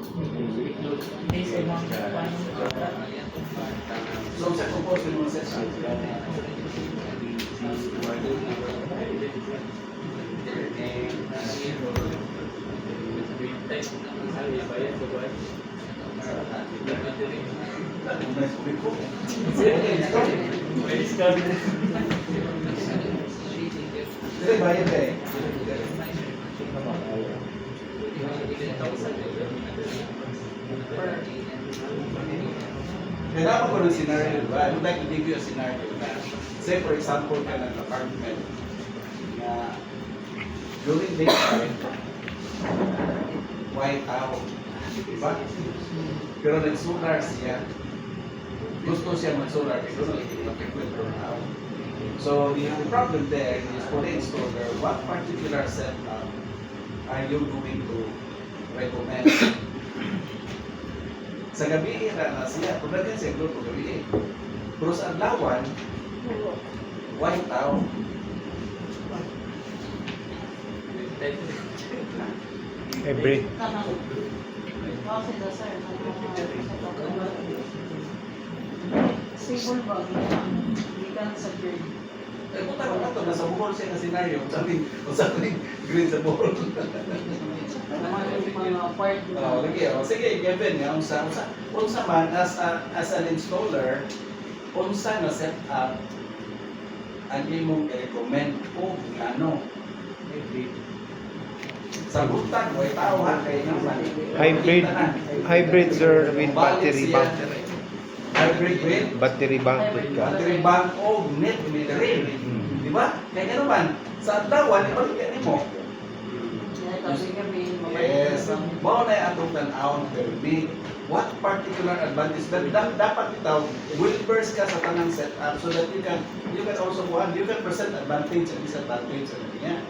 Hindi sa mga So, sa compose mo sa sheet. Dili bayad eh. Kailangan ko ng scenario, diba? I would like to give you a scenario na, say for example, ka ng apartment na during daytime, white out, diba? Pero nag-solar siya, gusto siya mag-solar, pero nag-brown out. So the problem there is for the installer, what particular setup are you going to recommend? Sa gabi, na siya, problema siya group sa gabi. Pero sa adlawan, white out. Every. Civil ba? Gikan sa grade. Eh, kung tawag na ito, nasa buhol siya na senaryo, kung sabing green sa buhol. Naman yung mga part Oh, lagi, oh. Sige, given nga, unsa man, as an installer, unsa na set up ang imong i-recommend o ano, sa butang, o itaw ha, kay naman. Hybrid sir with battery bank. Hybrid with Battery bank with ka. battery bank o net metering. Di ba? Kaya ano man, sa adlawan, ibalik yan mo. Yes, mao na atong tan-awon per big. What particular advantage dapat bitaw will burst ka sa tanang setup so that you can also present advantage and disadvantage sa niya.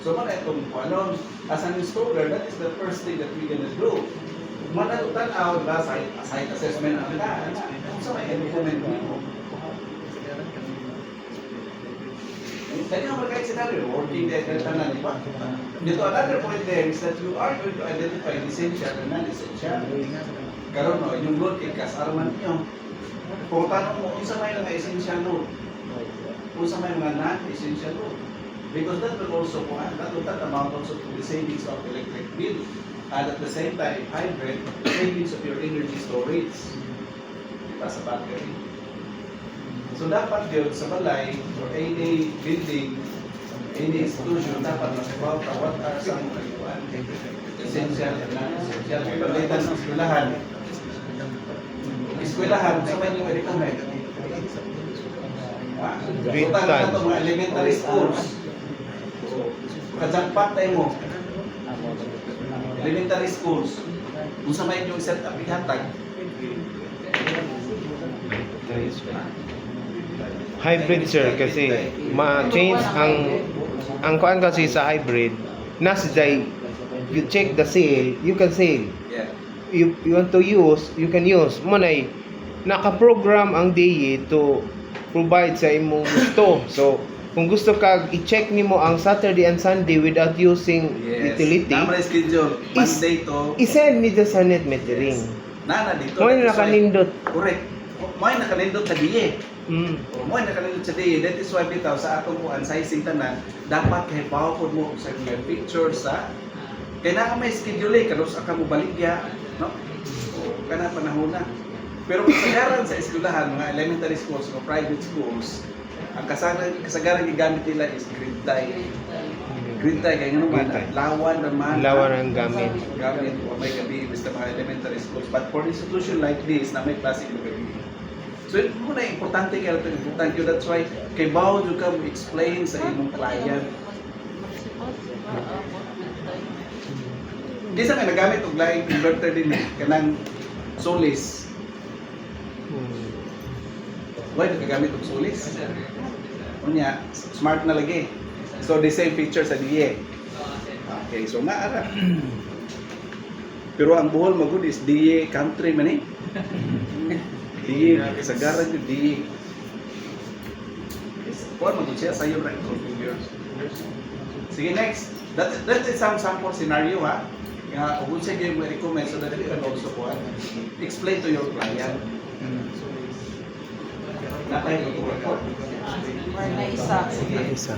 So man itong ano, as an installer, that is the first thing that we're gonna do. Man atong tan-aw ba site assessment ang ka. Sa may recommend mo. Dali naman kahit scenario, working there, tanan, di ba? Dito, another point there is that you are going to identify the essential and non-essential. Karon no, yung load kay kasarman niyo. Kung tanong mo, unsa may mga essential load? Unsa may mga non-essential load? Because that will also that amount also to the savings of electric bill. And at the same time, hybrid, savings of your energy storage. Diba sa battery? So dapat yun sa balay or any building, any institution, dapat about what are some essential and non-essential. Pagalitan sa eskwelahan. Eskwelahan, sa may nyo recommend? Green So time. ito mga elementary schools. Kajangpat tayo mo. Elementary schools. Kung sa may nyo set up ihatag. Hybrid sir kasi ma-change ang kuan kasi sa hybrid nasa day you check the sale, you can sell. Yeah. You want to use, you can use. Manay naka-program ang DE to provide sa imong gusto. So kung gusto ka i-check nimo ang Saturday and Sunday without using utility, Tama na schedule. Monday to. i-send ni sa net metering. Nana dito. Mo na nakanindot. Correct. Mo na nakanindot sa DE. Mm. Mo na nakanindot sa DE. That is why bitaw sa atong kuan sizing tanan, dapat kay pawod mo sa mga picture sa kailangan may schedule kano sa ka mo baligya, no? Kana panahon na. Pero kasagaran sa eskwelahan, mga elementary schools o private schools, ang kasagaran gigamit nila is grid tie. Grid tie kaya nga naman, lawan naman. Lawan ang gamit. Gamit o may gabi basta mga elementary schools. But for institution like this, na may klase ng gabi. So, ito muna importante kaya ito importante. That's why, kay Bao, you come explain sa imong client. Di sa may nagamit og laing inverter din kanang Solis. Why nagagamit og Solis? Unya, smart na lagi. So the same feature sa DE. Okay, so naara. Pero ang buhol magud is DE country man eh. DE kasagaran yung DE. Kuan magud siya sayo ra configure. Sige next. That is some sample scenario ha. Nga, kung sa game mo recommend so that you can also explain to your client. Na tayo mag-workout. Or na isa. Sige. Isa.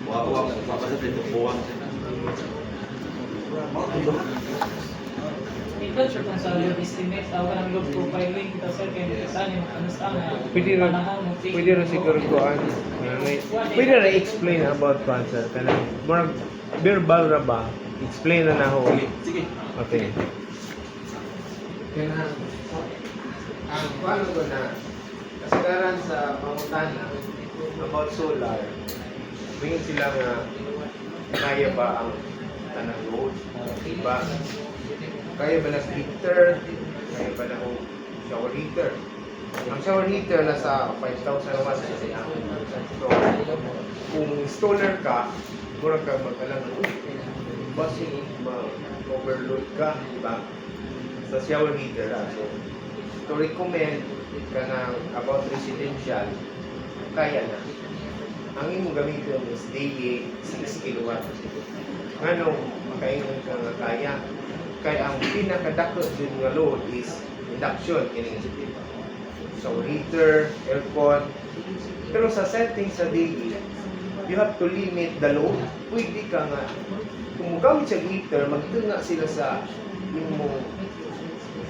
Wow, papasok dito buwang. Ito, sure kung sa load estimate, ako ka ng load profiling, kita sir, kaya saan yung kanusta nga. Pwede rin siguro kuan. Pwede rin explain about cancer kanang murag verbal ra ba? Explain na ho. Sige. Okay. Kanang ang paano ko na kasagaran sa pangutana about solar. Bingin sila nga kaya ba ang tanang load? Diba? Kaya ba na heater? Kaya ba na shower heater? Ang shower heater nasa 5,000 watts kasi ang so, kung installer ka, mura ka magkalang basi ma-overload ka, di ba? Sa shower heater so to recommend ka na about residential, kaya na. Ang imong gamitin is daily 6 kilowatts. Ano, makaingon ka nga kaya. Kaya ang pinakadakot din nga load is induction, kining shower heater, aircon. Pero sa settings sa daily, you have to limit the load. Pwede ka nga, kung magamit siya heater, magtunga sila sa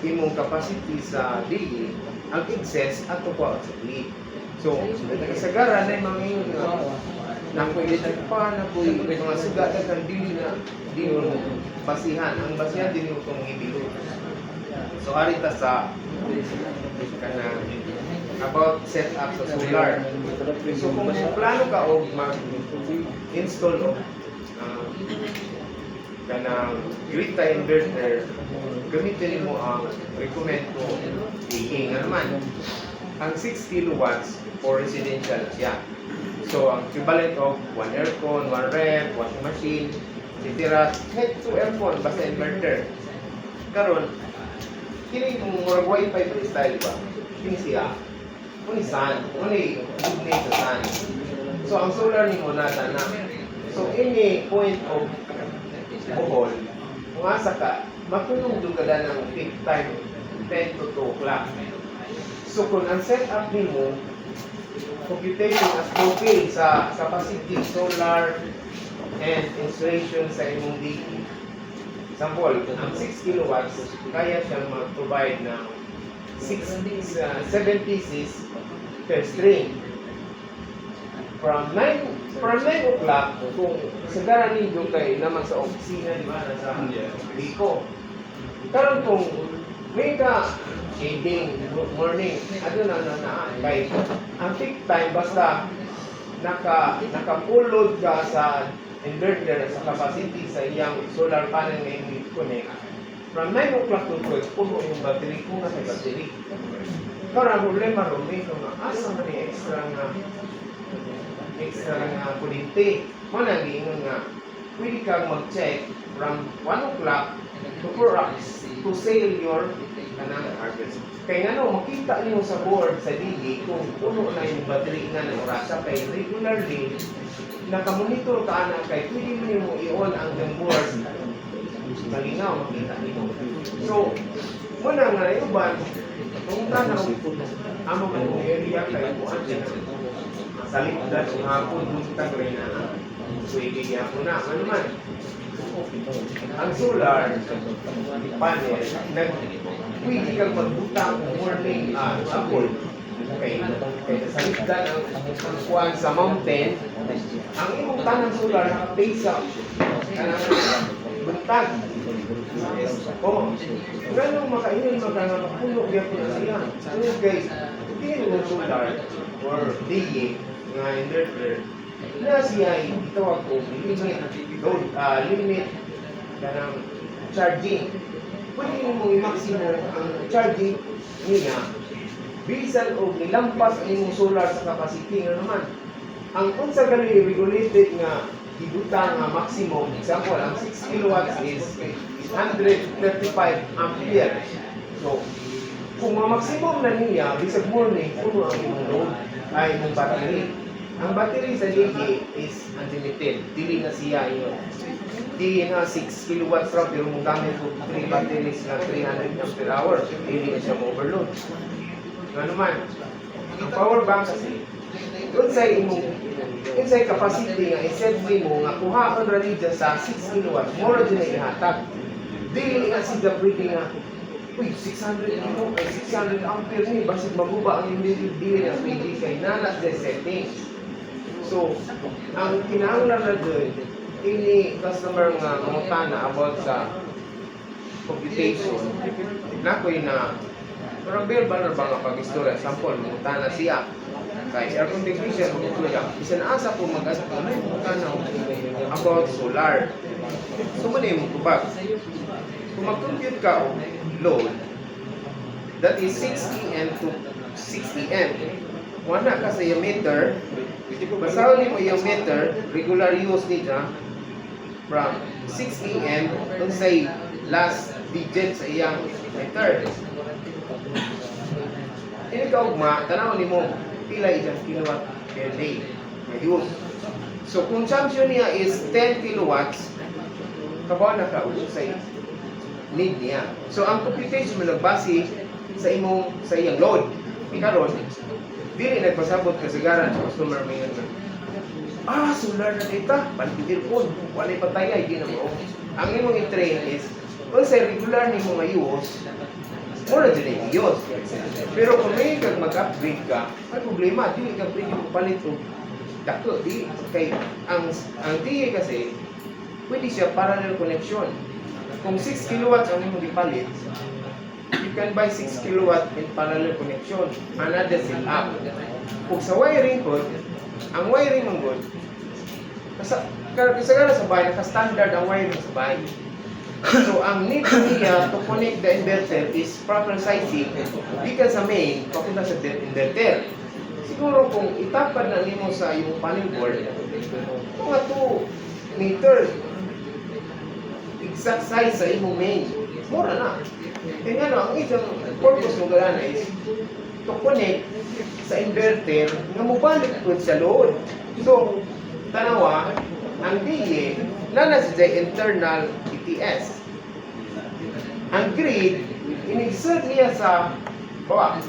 imong capacity sa daily, ang excess at pa sa lead. So, kasagaran na yung mga yun nga, nakulit pa na po yung mga sugat at hindi na di mo basihan. Ang basihan din yung itong ibilo. So, harita sa kanang about setup sa solar. So, kung plano ka o mag-install o kanang grid inverter, gamitin mo ang recommend ko AA nga naman. Ang 6 kilowatts for residential siya. So, ang equivalent of 1 aircon, 1 ref, washing machine, etc. Head to aircon, basta inverter. Karon, kini kung murag wifi pa style ba? Kini siya. Kuni sun, kuni ignite sa sun. So, ang solar ni mo nata na. So, any point of bohol, kung asa ka, makulong doon ka ng peak time 10 to 2 o'clock. So, kung ang setup ni mo, computation as propane sa capacity solar and installation sa imong DE. Example, ang 6 kilowatts, kaya siyang mag-provide ng 7 pieces per string. From 9 o'clock, kung sagara ninyo kay naman sa opisina, di ba, nasa Biko. Karon kung may ka shading, morning, ano na, kay ang peak time, basta naka-full load ka sa inverter, sa capacity, sa iyang solar panel na yung connect. From 9 o'clock to 12, puno yung battery, kung nasa battery. Karon ang problema ron, may asa man yung extra nga kuryente. Manang ingon nga, pwede kang mag-check from 1 o'clock to 4 hours to sell your kanang harvest. Kaya nga makita niyo sa board sa DD kung puno na yung battery nga ng orasa kay regularly nakamonitor ka na kay pwede mo i-on ang board. Malinaw, makita niyo. So, muna nga yung ban, kung tanaw, amo man yung area kay buwan siya. Salit na kung hapon, buntag rin na pwede niya po na. Ano man? Ang solar panel, pwede kang magbutang morning hapon. Kaya salit ang kuwan sa mountain, ang imong tanang solar naka-base sa buntag. Oo. Ganong makainin magpuno niya po na siya. So guys, tingin mo solar or DA nga inverter na siya itawag ko limit kanang charging. Pwede mo i-maximum ang charging niya bisan o nilampas ang imong solar sa capacity nga naman. Ang unsa gali regulated nga hibuta nga maximum, example, ang 6 kilowatts is 135 ampere. So, kung ma-maximum na niya, bisag morning, puno ang imong load, ay imong battery. Ang battery sa DG is unlimited. Dili na siya yun. Dili na 6 kilowatts raw pero mong gamit ko 3 batteries na 300 ampere hour. Dili na siya ma-overload. Ano man, ang power bank kasi, doon sa imong inside capacity nga i-set mo nga kuhaon ra ni dyan sa 6 kilowatts, more din na ihatag. Dili nga siya pwede nga, uy, 600 kilo, ay 600 ampere ni, basit maguba ang yung dili na pwede kay nanas the settings. So, ang kinahanglan na doon, ini customer nga mangutana about sa computation, nakoy na, parang bill ba na ba nga pag-istorya, sample, mangutana siya, kay air condition, magkuya, isa na asa po mag-asa ko, may mangutana about solar. So, muna yung magkubag. Kung mag-compute ka o load, that is 60 to 60 M. Wala ka sa yung meter, basawin mo yung meter, regular use nila, from 60 M kung sa last digit sa iyang meter. Ini ka ugma, tanaw ni mo, pila isang kilowatt per day na use. So, consumption niya is 10 kilowatts, kabaw na ka sa need niya. So, ang computation mo nagbase sa iyang load. Ikaroon, dili nagpasabot kasagaran sa customer mo yun. Solar na data, palipitin po, walay patayay, di na mo. Ang imong i-train is, kung sa regular ni mo nga use, mura din yung use. Pero kung may kag mag-upgrade ka, may problema, di ka pwede mo palit o dako, di. Kay, ang DA kasi, pwede siya parallel connection. Kung 6 kilowatts ang imong ipalit, you can buy 6 kilowatt in parallel connection, another setup. Kung sa wiring ko, ang wiring ng good, kasagara sa bahay, naka-standard ang wiring sa bahay. So, ang need niya to connect the inverter is proper sizing, gikan sa main, papunta sa inverter. Siguro kung itapad na nimo sa yung panel board, mga 2 meter, exact size sa imong main, mura na. Kaya nga ang isang purpose mo gana is to connect sa inverter nga mubalik po sa load. So, tanawa, ang DA, nanas sa internal ETS. Ang grid, in-exert niya sa bawa.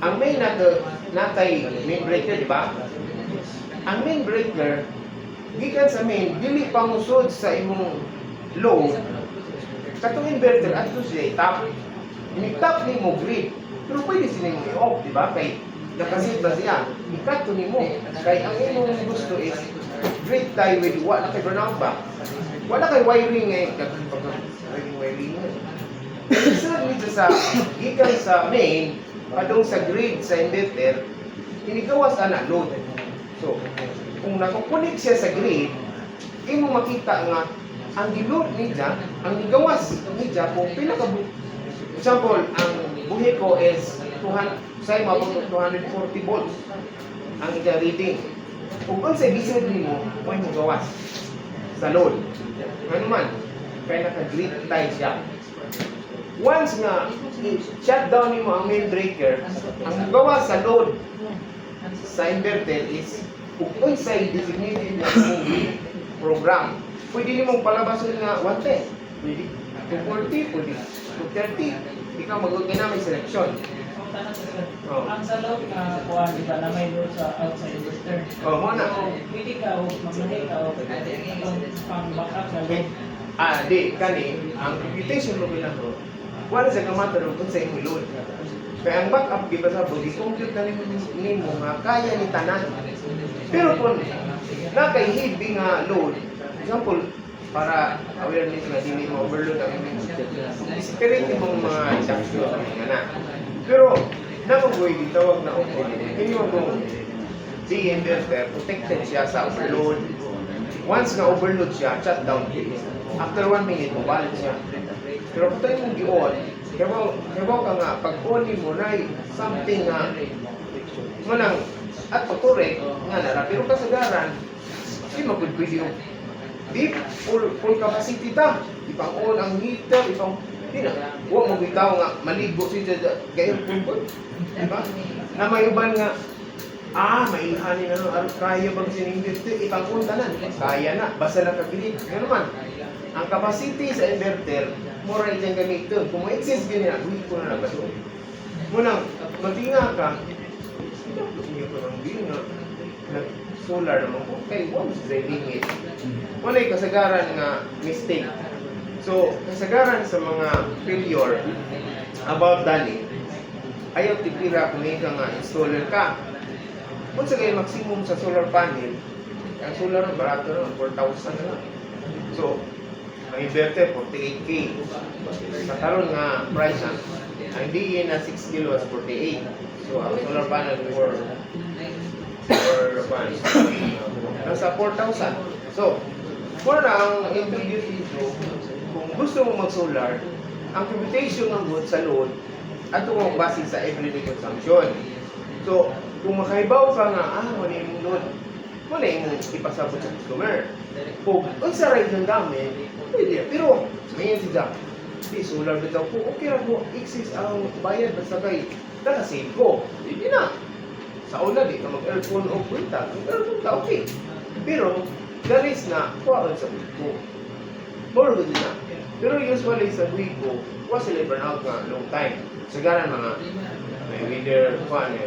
Ang main natay main breaker, di ba? Ang main breaker, gikan sa main, dili pangusod sa imong load. Katong inverter at ito siya i-tap. I-tap ni mo grid. Pero pwede sila mo i-off, di ba? Kay nakasit ba siya? I-cut to ni mo. Kay ang imong gusto is grid tie with wala kay ground ba? Wala kay wiring eh. Wiring. Isa dito sa gikan sa main, padung sa grid sa inverter, inigawas na load. So, kung nakukunik siya sa grid, imo makita nga ang giload niya, ang igawas niya kung pila ka example, ang buhi ko is 240 volts ang ija reading. Kung sa bisod nimo, may mo gawas sa load. Ano man, kaya naka-grid tie siya. Once nga shut down nimo ang main breaker, ang gawas sa load sa inverter is kung sa designated na grid program. Pwede nimong palabason nga 110. Pwede. 240, pwede. 230. Ikaw mag-ginamit selection. Ang sa loob na kuha, di ba, na may load sa outside inverter. Muna. So, pwede ka o magmahay ka o pang backup na load. Di. Kani, ang computation mo ginagawa, wala sa kamata rin kung sa imong load. Kaya ang backup, di ba sa body, compute na nimo nga kaya ni tanan. Pero kung nakaihibing nga load, example, para awareness nga hindi mo overload ang imong separate mong mga instruction ang mga na. Pero, naman gitawag na hindi mo kung si inverter, protected siya sa overload. Once nga overload siya, shut down. After 1 minute, mabalik siya. Pero kung tayo mong gi-on, kabaw ka nga, pag-on mo na something nga manang at pag-correct nga nara. Pero kasagaran, hindi magpipwede yung di full capacity ta. Ipang-on ang heater, di na. Huwag mo bitaw nga, maligo siya gayon po. Diba? Na may uban nga, Maihanin ano, kaya bang sininverter? Ipangpunta na. Kaya na, basta nakagrid. Ano man, ang capacity sa inverter, mura dyan gamitin. Kung ma-exist ganyan, huwag ko na ba ito? Munang, matinga ka, hindi ko nang binga. Solar naman ko, kay once the limit. Wala'y kasagaran nga mistake. So, kasagaran sa mga failure about dali, ayaw tipira kung may ka nga installer ka. Kung sa kayo maximum sa solar panel, ang solar na barato na, 4,000 na lang. So, ang inverter, 48K. Sa karon nga price na, ang DE na 6 kilowatts, 48. So, ang solar panel for nasa 4,000. So, for na ang introduce dito, kung gusto mo mag-solar, ang computation ng load sa load, ato mo base sa everyday consumption. So, kung makaibaw ka nga, wala yung load, wala yung ipasabot sa customer. Kung unsa rin ng gamit, pwede. Pero, ngayon si Jack, di solar bitaw ko, okay lang po, exist ang bayad basta kay, save ko. Hindi na. Sa una, di ka mag-earphone o kwenta. Mag-earphone ka, okay. Pero, galis na, kuhaan sa week ko. More good na. Pero usually sa week ko, was sila burn out nga long time. Sagaran mga may weather,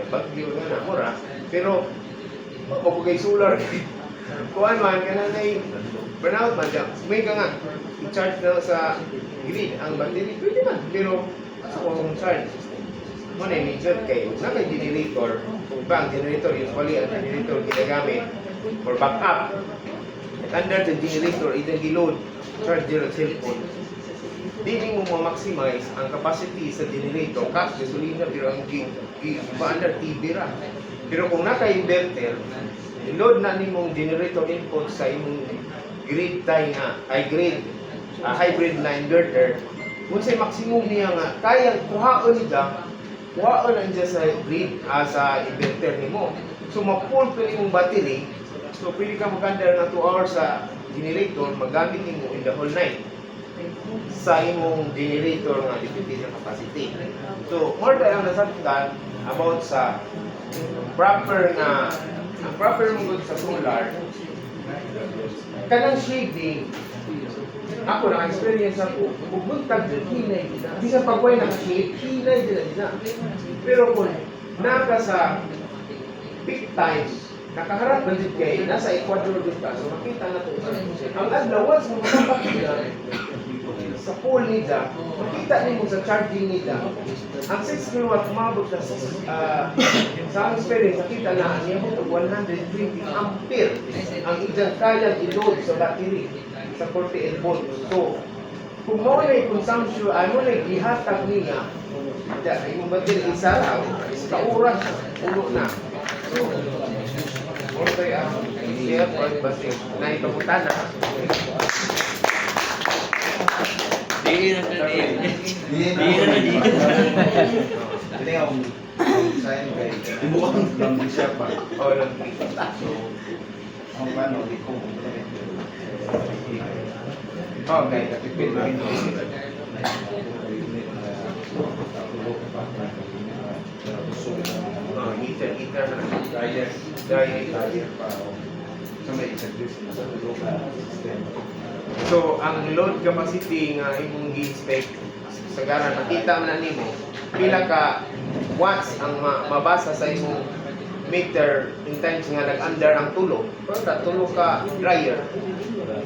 bagyo nga na, mura. Pero, mapagay solar. Kuhaan man, ka na burn out man dyan. May ka nga, i-charge na sa grid ang battery, pwede man. Pero, asa ko akong charge? Muna yung major kayo, na may generator, kung ba ang generator, usually ang generator ginagamit for backup. At under the generator, itong gi-load, charge your cellphone. Hindi mo ma-maximize ang capacity sa generator, cash, gasolina, pero ang iba under TV ra. Pero kung naka-inverter, i-load na nimong generator input sa imong grid tie nga, hybrid na inverter, kung sa maximum niya nga, kaya kuhaan niya, kuhaan lang dyan sa grid, sa inverter nimo. So, ma-pull ko yung battery. So, pwede ka mag-under na 2 hours sa generator, magamit mo in the whole night sa imong generator nga depende sa capacity. So, more tayo ang nasabtan about sa proper mong sa solar, kanang shading. Ako na-experience ako, bubuntag din, hinay din na. Bisa pagway na-shade, hinay din na. Pero kung naka sa big times, nakaharap na din kayo, nasa Ecuador din ka, so makita na ito. Ang adlaw, once mo makapak nila, sa pole nila, makita niyo sa charging nila, ang 6 kilowatt umabot na sa experience, nakita na niya mo 120 ampere ang ilang kayang i-load sa battery sa 48 volt. So, kung mo na yung consumption, mo na yung ihatag niya, yung battery isa lang, sa oras, ulo na. So, more tayo ang share or basta na ipapunta na. Di na na di. Hindi ako sign kay ibukan lang siya pa. O, lang So, ang paano di ko okay, kapipil na ito. Heater na. Dryer pa. So, may introduce sa system. So, ang load capacity nga imong gi-spec sa garan, makita man na nimo pila ka watts ang mabasa sa imong meter in times nga nag-under ang tulo. Pero tulo ka dryer,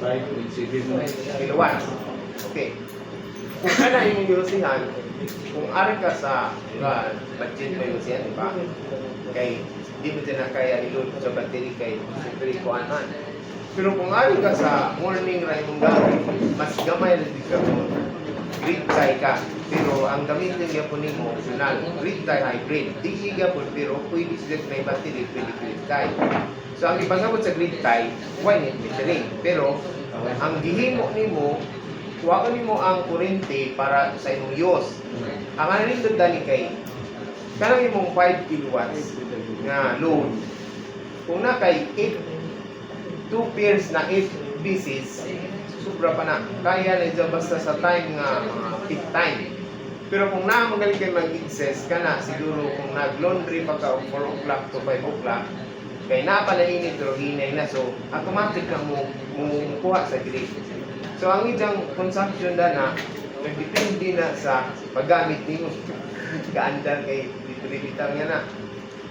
5.7 kilowatts. Okay. Kung kana imong giusihan, kung ari ka sa budget may usihan, di ba? Kay di mo din na kaya i-load sa battery kay siyempre kuan man. Pero kung ari ka sa morning ra imong gamit, mas gamay na di ka mo. Grid tie ka. Pero ang gamitin niya po nimo optional, grid tie hybrid. Di siya po pero pwede sila may battery, pwede grid tie. So ang ipasabot sa grid tie, why need metering? Pero ang gihimo nimo, kuha nimo ang kuryente para sa imong use. Ang anindot dani kay kanang imong 5 kilowatts nga load. Kung na kay 2 pairs na 8 pieces, sobra pa na. Kaya na dyan basta sa time nga peak time. Pero kung na magaling kayo mag-incest ka na, siguro kung nag-laundry pa ka 4 o'clock to 5 o'clock, kay napanainit pero hinay na, so automatic na mo kuha sa grade. So ang ilang consumption na nagdepende na sa paggamit nimo. Kaandar kay bitang niya na.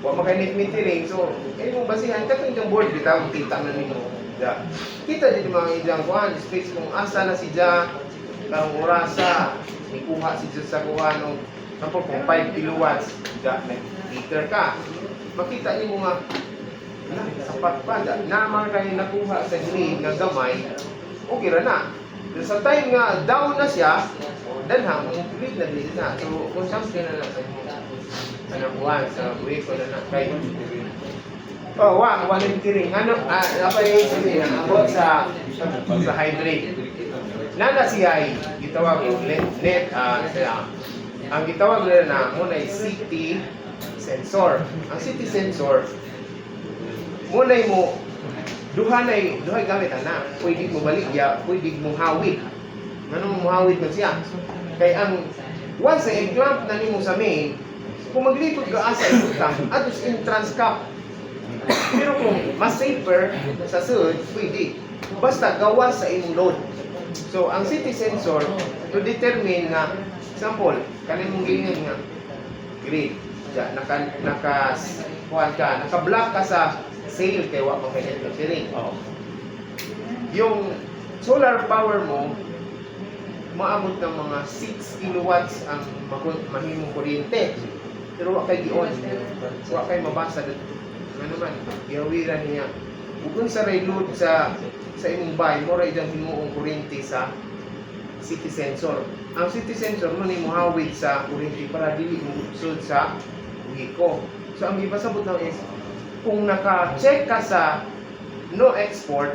Wa makainit-metering, so mong basihan ka kung yung board bitaw kita na nimo. Ja. Kita din mga ilang kuan space kung asa na si Ja karong orasa ikuha si Ja sa kuha nung sampo kung 5 kilowatts Ja nag-liter ka. Makita nimo nga sapat pa naman kayo nakuha sa grade nga gamay, okay ra na. Sa time nga down na siya, danhang grade na grade na. So consumption na sa inyo buwan sa buwi ko na kay walang tiring. Apa yung sabihin about sa hydrate. Nana siya ay gitawag yung net ang gitawag nila na muna ay city sensor. Ang city sensor muna mo duhay gamit ana. Pwede mo baligya, pwede mo hawid. Ano mo hawid man siya? Kay ang once ay clamp na nimo sa main, kung maglipod ka asa utang, atos in transcap. Pero kung mas safer sa sud, pwede. Basta gawas sa imong load. So ang city sensor to determine nga example kanin mong ganyan nga grade naka-block ka sa sale kay wa pa kay metering. Yung solar power mo maabot ng mga 6 kilowatts ang mahimong kuryente. Pero wa kay gion. Wa kay mabasa ano man gihawiran niya. Ug sa load sa imong bahay mo ra idang himuong kuryente sa city sensor. Ang city sensor mo ni mohawid sa kuryente para dili mo sud sa ko. So ang gipasabot lang is kung naka-check ka sa no export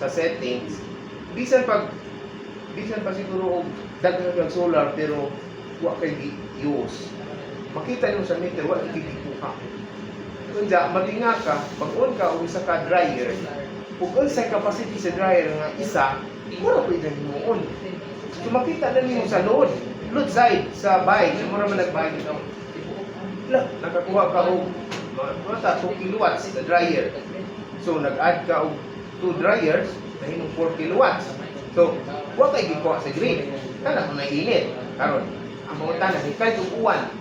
sa settings, bisan pa siguro daghan kang solar pero wa kay use. Makita nimo sa meter wa kay gikuha. Kunya matinga ka, pag-on ka og isa ka dryer, ug sa capacity sa dryer nga isa, wala pwede mo on. So makita na nimo sa load side sa bahay, mo ra man nagbayad ito. Nakakuha ka og mga 2 kilowatts sa dryer. So nag-add ka og 2 dryers, nahimong 4 kilowatts. So wa kay gikuha sa grid. Kana kung naiinit karon ang mga tanan kay uwan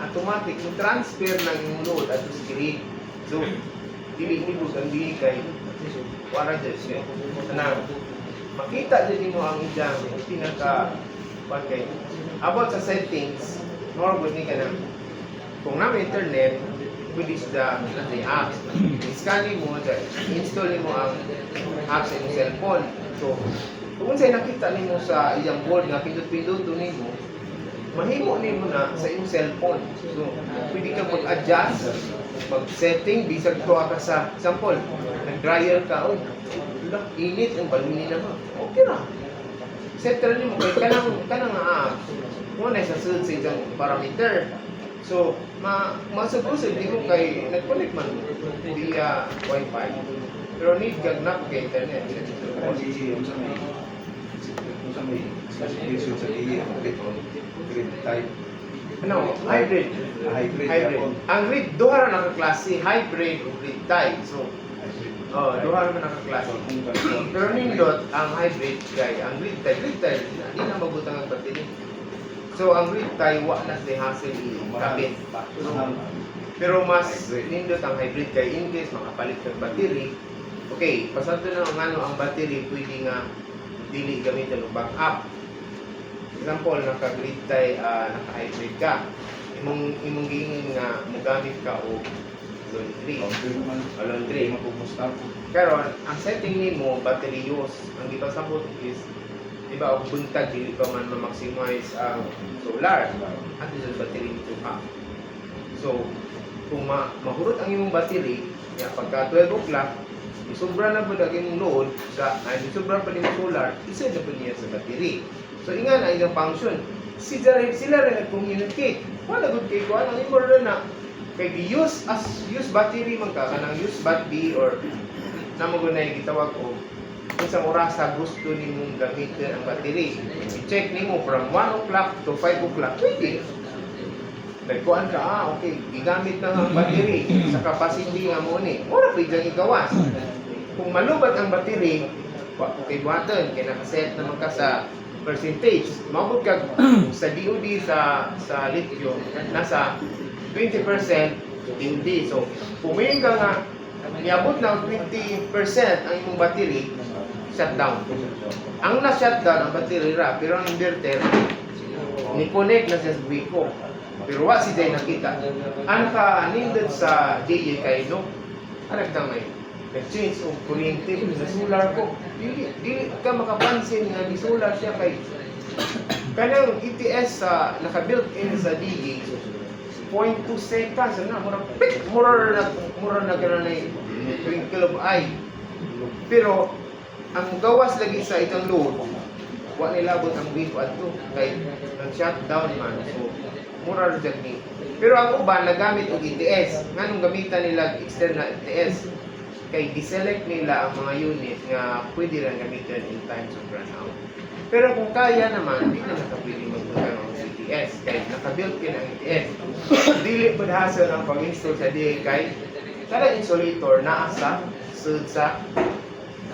automatic yung transfer ng yung load at sa grid. So dili ni bus ang dili kay para just na makita din mo ang iyang pinaka kay about sa settings normal ni kana kung na internet pwede sa the apps scan mo install mo ang apps sa imong cellphone. So kung say nakita nimo sa iyang board nga pindot-pindot nimo mahimo nimo na sa imong cellphone. So pwede ka mag-adjust mag-setting bisag tuwa ka sa example nag-dryer ka init ang baluni naman okay na set ra nimo kay kanang mo na sa sunod sa isang parameter. So masugusod di mo kay nag-connect man via wifi pero need kag na kay internet classification sa grid type. ano hybrid. Ang grid duha ra nakaklase hybrid ug grid type. So duha ra man nakaklase. Pero nindot ang hybrid kay ang grid type di na mabutang ang battery. So ang grid type wa na si hassle i-kabit. Pero mas nindot ang hybrid kay in case makapalit kag battery. Okay, pasanto na ang battery pwede nga dili gamiton og backup. Example naka-grid tie naka-hybrid ka. Imong giingin nga mogamit ka og laundry. Karon ang setting nimo battery use. Ang gipasabot is di ba og buntag dili pa man ma-maximize ang solar. At sa battery nito ka. So kung mahurot ang imong battery, ya pagka 12 o'clock sobra na po ang load sa sobra pa din solar, isa na po niya sa battery. So inga na ilang function. Sila rin nag-communicate. Wala good kay ko anong imo na kay use battery man ka kanang use bat B or namo gunay gitawag og isang oras sa gusto nimong gamitin ang battery. I-check nimo from 1 o'clock to 5 o'clock. Pwede. Nagkuhan ka, okay, gigamit na ang battery sa capacity nga mo ni. Mura pwede igawas. Kung malubat ang battery, okay, buhaton, kaya nakaset naman ka sa percentage. Mabot ka sa DOD sa lithium, nasa 20% DOD. So, pumayin ka nga, niabot ng 20% ang imong battery, shutdown. Ang na-shutdown ang battery ra, pero ang inverter, ni-connect na siya sa Biko. Pero wa si Jay nakita. Ang naka-nindot sa DJ kay no, anak damay. Nag-change o kuryente sa solar ko. Dili ka makapansin nga ni solar siya kay kanang ETS sa naka-built-in sa DJ 0.2 seconds na mura na ganun twinkle of eye. Pero ang gawas lagi sa itong load, wa nilabot ang Biko adto kay nag-shutdown man. So mura rin ni. Pero ang uban nagamit og ETS. Nganong gamitan nila external ETS? Kay deselect nila ang mga unit nga pwede lang gamitin in times of brownout. Pero kung kaya naman, hindi na nakapili magbukan ng ETS. Kay nakabuilt-in ang ETS. Dili po hassle ang pag-install sa DA kay kada insulator naa sa sud sa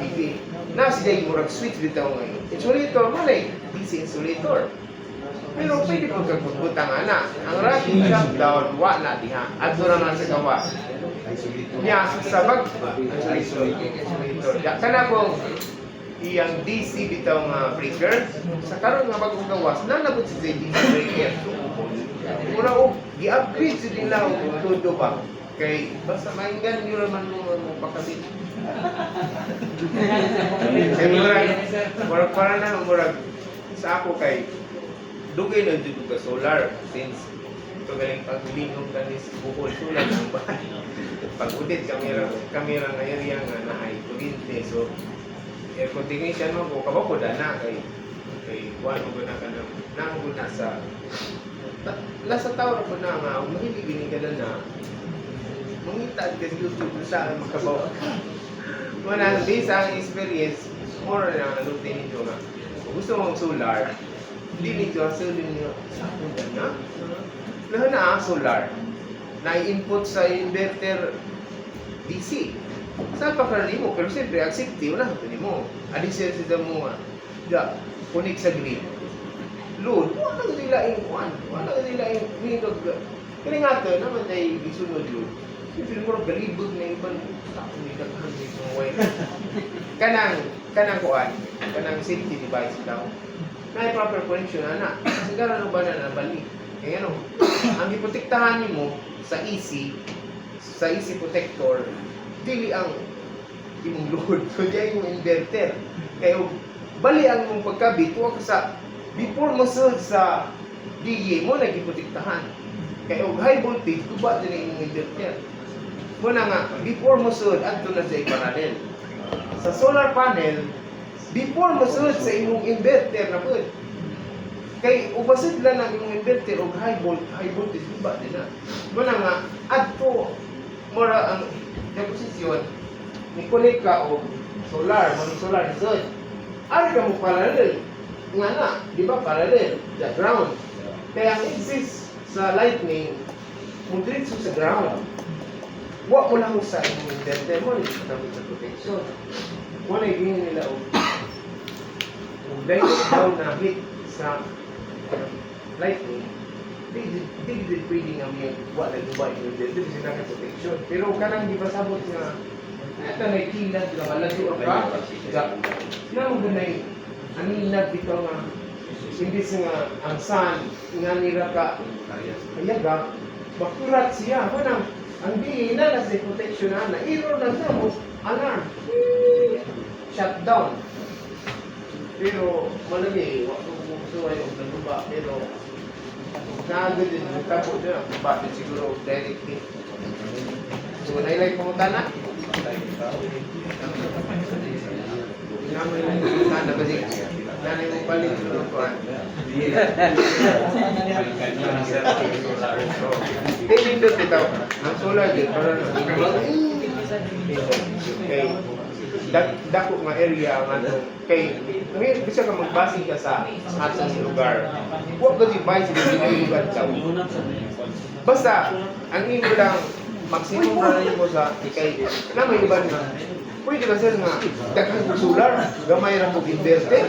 TV. Na si Jay murag switch bitaw ngayon. Insulator mo na DC insulator. Pero pwede po kagputang ana. Ang rapid shutdown, wa na diha. Adto na sa gawa. Ya, sa insulator. Kana po iyang DC bitaw nga breaker. Sa karon nga bagong gawas, nanabot si DC breaker. Mura o, gi-upgrade si nila o todo ba? Kay basta mainggan nyo naman mo pakabit. Murag para na murag sa ako kay dugay na dito ka solar since ito galing paglingog ka ni bukol solar ng bahay. Pag-udit kamera nga area nga na ay kuryente. So air condition mo ko kabako na kay kuan mo na kana nang na sa lasa tower ko na nga mahilig ginigala na mangita ka YouTube sa makabaw. Wala sa ang experience more na nalutin nito nga gusto mong solar. Hindi nito asulin nyo sa akong gana. Lahat na ang solar na input sa inverter DC. Saan pa karani mo? Pero siyempre, accepti, wala ito mo. Adisir sila mo nga, connect sa grid. Load, wala ka nila yung one. Wala ka nila yung window. Kaya nga ito, naman ay isunod load. Siyempre, mura galibog na ibang sa akong nilaghan dito ng wire. Kanang kuan, kanang safety device daw. May proper connection na kasi gano'n ba na nabalik kaya ano ang iprotektahan mo sa EC protector dili ang imong load so diyan yung inverter kaya bali ang mong pagkabit huwag sa before mo sa DA mo nagiprotektahan kaya high voltage tuba din yung inverter mo na nga before mo adto na sa parallel sa solar panel before masud sa imong inverter na pud kay ubasid lang ang imong inverter og high voltage ba din na muna nga adto mura ang deposisyon ni connect ka og solar sud ari ka mo parallel nga na di ba parallel sa ground kaya ang exist sa lightning mo diretso sa ground wa mo lang sa imong inverter mo ni sa protection wala yung nila dahil daw na hit sa lightning, di pwede nga may wala nagubay yung dito kasi naka-protection. Pero kanang di ba sabot nga ito na ikilag na malayo ka sila mo ganay aninag dito nga hindi nga ang sun nga nila ka kayaga makurat siya ang di na nasa protection na error na sa mo alarm shutdown. Pero malami, waktu suway og naguba pero nagod din tabo na bakit siguro directly. So nailay ko tana. Namoy lang tana ba sig? Nanay mo balik ko ko. Hindi dito bitaw. Ang solar din para okay. dako nga area nga to kay may bisa ka magbase ka sa atong lugar. Wa ba di base di lugar sa basta ang imo lang maximum na rin mo sa kay na may iban nga pwede ka sir nga daghang mo solar gamay ra mo inverter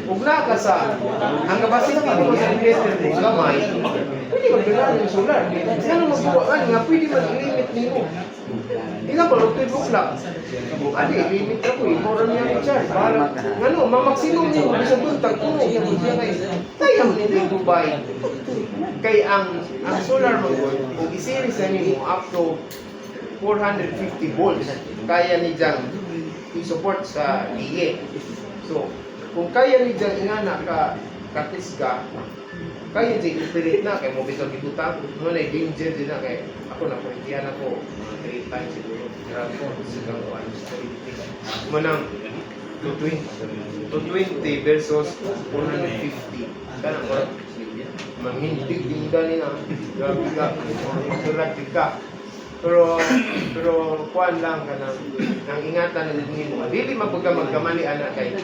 ug na ka sa ang capacity mo sa inverter mo gamay pwede ka bilhan yung solar ano magbuwaan nga pwede man i-limit nimo di na ba tulog lang ali limit ako mo ra niya charge para ngano ma-maximum nimo sa buntag kuno tayo ni Dubai kay ang solar mo kung i-series na nimo up to 450 volts kaya ni Jang i-support sa DA. So, kung kaya ni Jang ingana ka katis ka, kaya di operate na kay mo bitong ibutang, mo na danger din na kay ako na pwedyan ako 3 times siguro. Grabe ko sigang ano sa manang 220 versus 450. Kanang mo manghindig din gani na. Grabe ka. Sulat ka. Pero kuan lang ka nang ingatan na nimo. Dili magpagka magkamali ana kay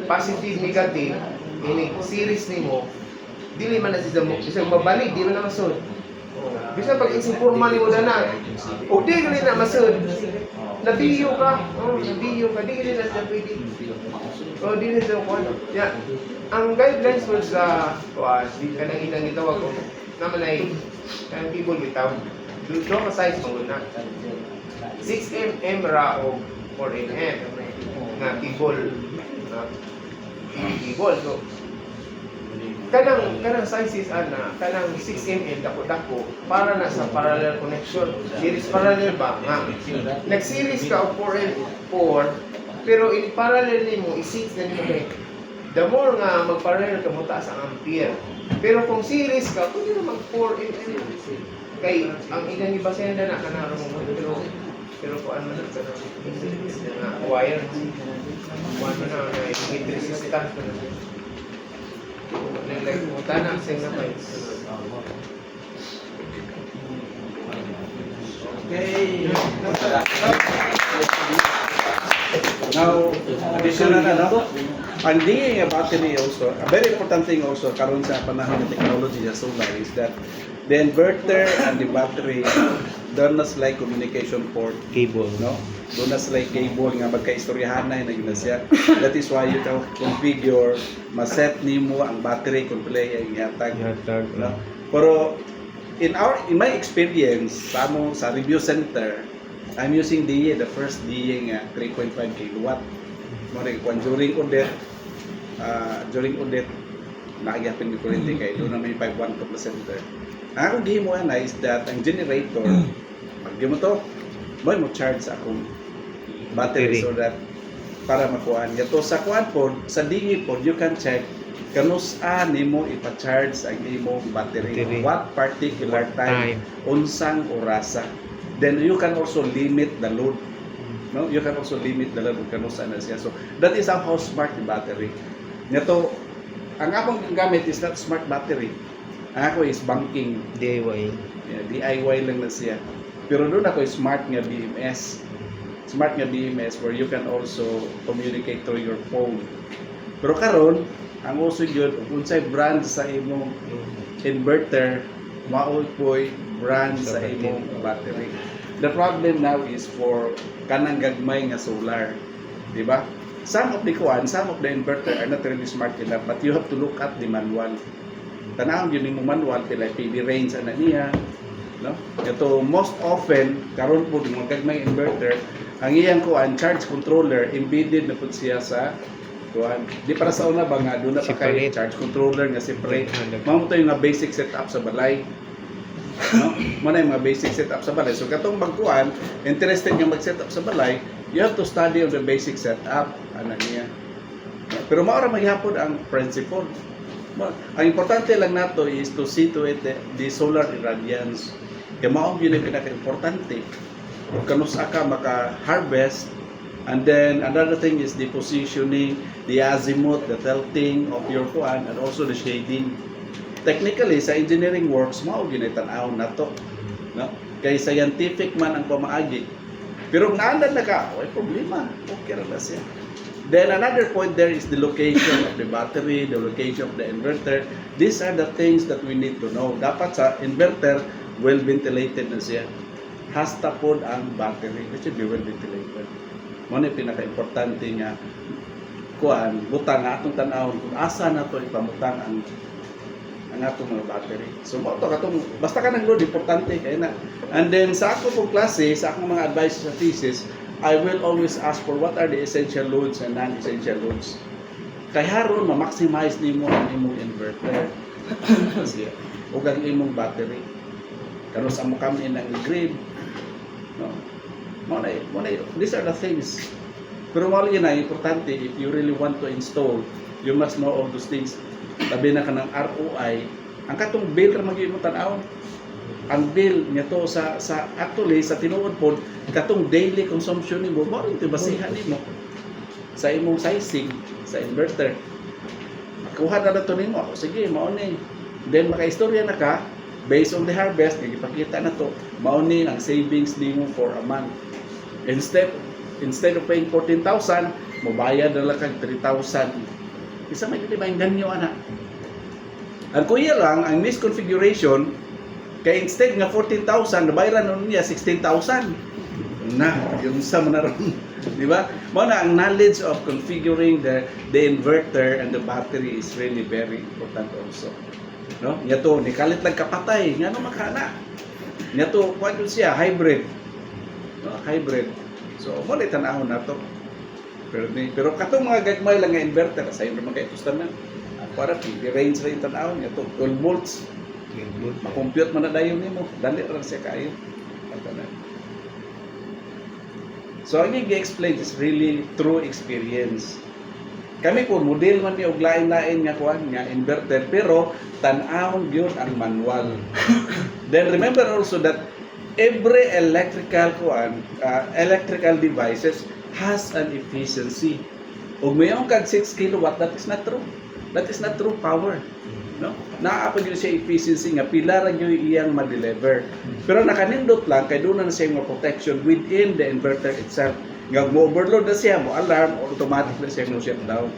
positive negative ini series nimo dili man na siya mo bisag mabalik di man na masud. Bisag pag informal nimo na o di gali na masud. Nabiyo ka. Nabiyo ka di na sa pwede. O di na sa kuan. Ya. Ang guidelines mo sa kuan kanang ilang gitawag ko naman ay ang people bitaw doon ka size mo na 6 mm ra o 4 mm nga cable so kanang sizes ana kanang 6 mm dako para na sa parallel connection series parallel ba nga nag-series ka og 4 and 4 pero in parallel nimo i-6 na nimo kay the more nga mag-parallel ka mo taas ang ampere pero kung series ka pwede na mag 4 mm kay ang ilang ibasayan na kanaro mo pero kung ano na na wire kung ano na heat resistant like tanang sing na pa Okay. Now, additional ano? And the battery also, a very important thing also karon sa panahon ng technology sa solar is that the inverter and the battery doon na sila communication port cable no doon na sila cable nga magkaistoryahan na na siya. That is why you can configure maset nimo ang battery kung play ang ihatag no pero in my experience sa review center I'm using DA the first DA nga 3.5 kilowatt mo rin during audit nakagapin ko kuryente kay doon na may 5.1 to center. Ang akong gihimo na is that ang generator pag mo to mo charge sa akong battery so that para makuhaan gato sa kuan pod sa DE pod you can check kanus-a nimo ipa-charge ang imong battery what particular time unsang orasa then you can also limit the load no you can also limit the load kanus-a na siya so that is how smart the battery nito ang akong gamit is not smart battery ang ako is banking DIY DIY lang na siya pero doon ako is smart nga BMS where you can also communicate through your phone pero karon ang uso yun unsay brand sa imong inverter mao po'y brand sa imong battery the problem now is for kanang gagmay nga solar di ba some of the inverter are not really smart enough but you have to look at the manual tanawon yun yung manual pila PV range ana niya no ito most often karon po yung gagmay inverter ang iyang kuan charge controller embedded na pud siya sa kuan di para sa una ba nga doon na pa kay charge controller nga separate mao to yung mga basic setup sa balay no mo na yung mga basic setup sa balay so katong magkuan interested nga mag-setup sa balay you have to study on the basic setup ana niya pero mao ra maghapon ang principle ang importante lang nato is to see to it the solar irradiance kaya mao yun ang pinaka-importante kung kanusa ka maka-harvest and then another thing is the positioning the azimuth, the tilting of your kuan and also the shading technically sa engineering works mao yun ay tan-aw nato no kay scientific man ang pamaagi Pero kung naandan na ka, ay problema. Okay ra na siya. Then another point there is the location of the battery, the location of the inverter. These are the things that we need to know. Dapat sa inverter, well ventilated na siya. Hasta pod ang battery. It should be well ventilated. Mo ni pinaka-importante nga kuan, butang nga atong tan-awon kung asa na to ipamutang ang atong mga battery. So mo to katong basta ka nang load importante kay na. And then sa ako pong klase, sa akong mga advice sa thesis, I will always ask for what are the essential loads and non-essential loads. Kay haron ma-maximize nimo ang imong inverter. Kasi ug ang imong battery. Karon sa mo kami ng grid. No. Mo na these are the things. Pero mali na importante if you really want to install, you must know all those things. Tabi na ka ng ROI, ang katong bill ra magyud mo tan-aw. Ang bill niya to sa actually sa tinuod pod katong daily consumption nimo mo rin basihan nimo sa imong sizing sa inverter. Kuha na to nimo. Sige, mao ni. Then makaistorya na ka based on the harvest nga gipakita na to, mao ni ang savings nimo for a month. Instead of paying 14,000, mobayad na lang kag 3,000. Isa may di ba ganyo ana. Ang kuya lang ang misconfiguration kay instead nga 14,000 nabayaran nun niya 16,000. Na, yung sa manaron, di ba? Mao na ang knowledge of configuring the inverter and the battery is really very important also. No? Nya to ni kalit lang kapatay, ngano makana. Nya to kuan siya hybrid. No, hybrid. So mo ni tan-aw na to. Pero katong mga gagmay lang nga inverter sa inyo man kay tustan na. Para range rin tan-aw nya to 12 volts. Ma-compute man na dayon nimo, dali ra siya kaayo. So ang i-explain is really true experience. Kami po model man ni og lain-lain nga kuan nga inverter pero tan-awon gyud ang manual. Then remember also that every electrical devices has an efficiency. Ug mayong kag 6 kilowatt, that is not true. That is not true power. No? Naapa gyud siya efficiency nga pila ra gyud iyang ma-deliver. Pero nakanindot lang kay doon na siya mga protection within the inverter itself. Nga mo-overload na siya, mo-alarm, automatic na siya mo-shut down.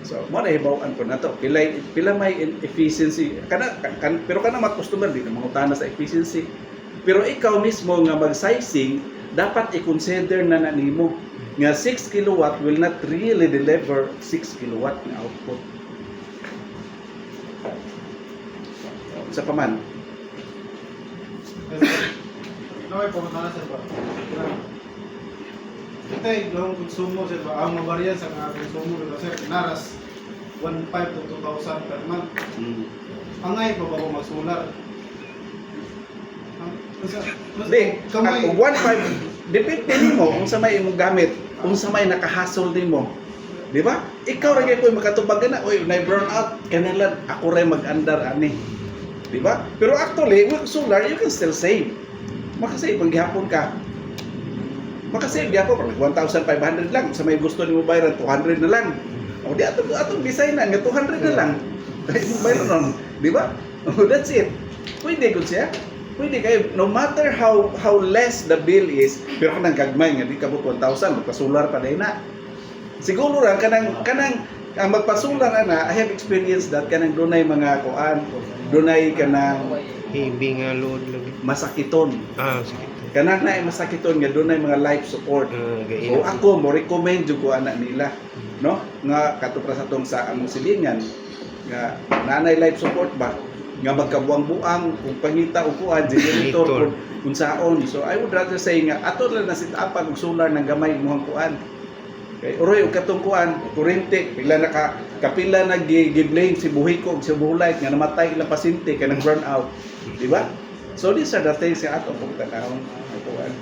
So, mo na hibaw-an ko na to. Pila may efficiency. Pero kana mga customer di na mangutana sa efficiency. Pero ikaw mismo nga mag-sizing, dapat i-consider na nanimo nga 6 kilowatt will not really deliver 6 kilowatt na output. Sa paman. Naway pumunta na sa ba? Ito yung konsumo sir ba? Ang mabaryan sa mga konsumo nila sir, naras 1,500 to 2,000 per month. Ang ay pa ba kung mag-solar? Hindi, kamay. 1.5, depende nimo kung sa may imong gamit, kung sa may nakahasol nimo. Di ba? Ikaw ra gyud koy makatubag na, oy, na burn out kanila ako ray mag-andar ani. Di ba? Pero actually, with solar, you can still save. Makasave pag gihapon ka. Makasave gihapon pag 1,500 lang. Sa may gusto nimo bayaran 200 na lang. O di atong design na nga 200 na lang. Dahil mo bayaran, di ba? Oh, that's it. Pwede gud siya. Pwede kayo, no matter how less the bill is, pero kanang gagmay nga di ka but 1,000, magpa-solar pa din na. Siguro lang kanang ang magpasulang ana, I have experienced that kanang dunay mga kuan, dunay kanang Heavy nga load lagi. masakiton. Sige. Kanang naay masakiton nga dunay mga life support. So ako mo recommend jud ko ana nila, no? Nga katupra sa tong sa among silingan nga nanay life support ba nga magkabuang-buang kung pangita o kuan generator kung saon. So I would rather say nga ato lang na sit upan og solar nang gamay imong kuan. Kay uroy og katong kuan, kurente pila na kapila na gi-blame si buhiko ug si buhulay nga namatay ilang pasyente kay nag burn out, di ba? So these are the things nga ato pag tanawon kuan.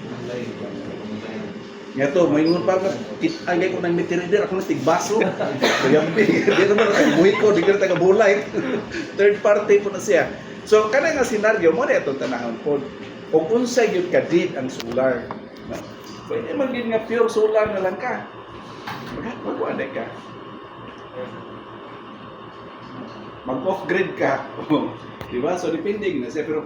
Nga to, maingon pa nga kitagay ko nang meteorider ako na tigbaso. Kayampi, di naman ang buhiko, di ka taga bulay. Third party po na siya. So kana nga senaryo mo na itong tanahon po. Kung unsay gyud ka did ang solar, no? Pwede man gyud nga pure solar na lang ka. Magkuan ka. Mag-off grid ka. Di ba? So depende na siya pero